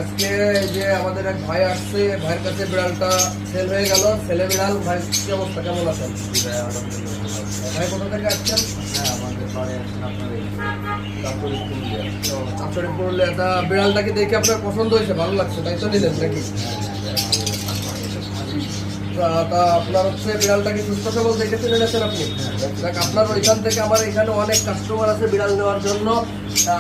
আজকে এই যে আমাদের এক ভাই আসছে, ভাইয়ের কাছে বিড়ালটা সেল হয়ে গেল। ছেলে বিড়াল। ভাই কি অবস্থা, কেমন আছেন? ভাই কোথা থেকে আসছেন? চাঁচড়ি পুরুলিয়া। তা বিড়ালটাকে দেখে আপনার পছন্দ হয়েছে, ভালো লাগছে, তাই তো নিলেন নাকি? তা আপনার হচ্ছে বিড়ালটাকে সুস্থ সবল দেখে চলে গেছেন আপনি? দেখ, আপনার ওইখান থেকে আমার এখানে অনেক কাস্টমার আছে বিড়াল নেওয়ার জন্য। তা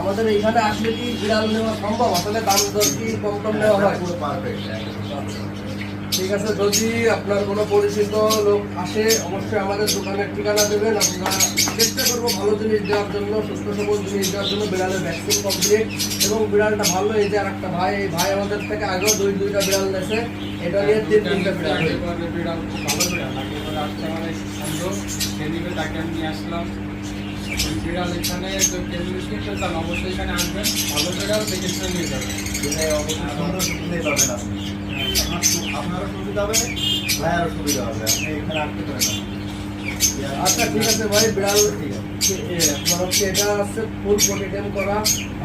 আমাদের এইখানে আসলে কি বিড়াল নেওয়া সম্ভব? আসলে দাম দর কি কম কম নেওয়া হয়? ঠিক আছে, যদি আপনার কোনো পরিচিত লোক আসে অবশ্যই আমাদের দোকানের ঠিকানা দেবেন। আমরা চেষ্টা করবো ভালো জিনিস দেওয়ার জন্য, সুস্থ সবল জিনিস দেওয়ার জন্য। বিড়ালের ভ্যাকসিন কমপ্লিট এবং বিড়ালটা ভালো। এই যে আর একটা ভাই, এই ভাই আমাদের থেকে আগেও দুইটা বিড়াল নেছে। এটা নিয়ে তিনটা বিড়াল। বিড়াল খুব ভালো বিড়াল লাগে, আসছে আমার সুন্দর সেদিকে তাকে আমি নিয়ে আসলাম। বিড়াল এখানে খেলতাম, অবশ্যই এখানে আসবেন, ভালো বিড়াল দেখে শুনে নিয়ে যাবেন। আপনারও সুবিধা হবে, ভাইয়ারও সুবিধা হবে, আপনি এখানে আসতে পারেন। আচ্ছা ঠিক আছে ভাই, বিড়াল আপনার হচ্ছে এটা হচ্ছে ফুল প্রোটেকশন করা।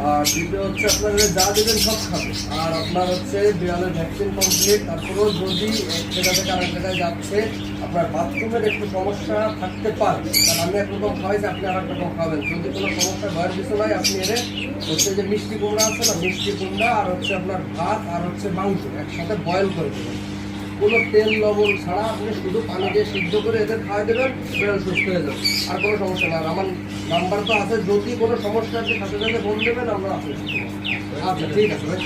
আর দ্বিতীয় হচ্ছে আপনার যা দেবেন সব খাবে। আর আপনার হচ্ছে বিড়ালের ভ্যাকসিন কমপ্লিট। তারপরেও যদি এক জায়গা থেকে আরেক জায়গায় যাচ্ছে, আপনার বাথরুমের একটু সমস্যা থাকতে পারে, কারণ আমি একরকম খাওয়াইছি, আপনি আর একরকম খাবেন। যদি কোনো সমস্যা ভয়ের কিছু নাই, আপনি এনে হচ্ছে যে মিষ্টি কুমড়া আছে না, মিষ্টি কুমড়া আর হচ্ছে আপনার ভাত আর হচ্ছে মাংস একসাথে বয়েল করে দেবেন। কোনো তেল লবণ ছাড়া আপনি শুধু পানি দিয়ে সিদ্ধ করে এদের খাওয়াই দেবেন, বিড়াল সুস্থ হয়ে যাবে। আর কোনো সমস্যা না। আর আমার নাম্বার তো আছে, যদি কোনো সমস্যা আছে সাথে সাথে ফোন দেবেন, আমরা আছি। আচ্ছা ঠিক আছে ভাই।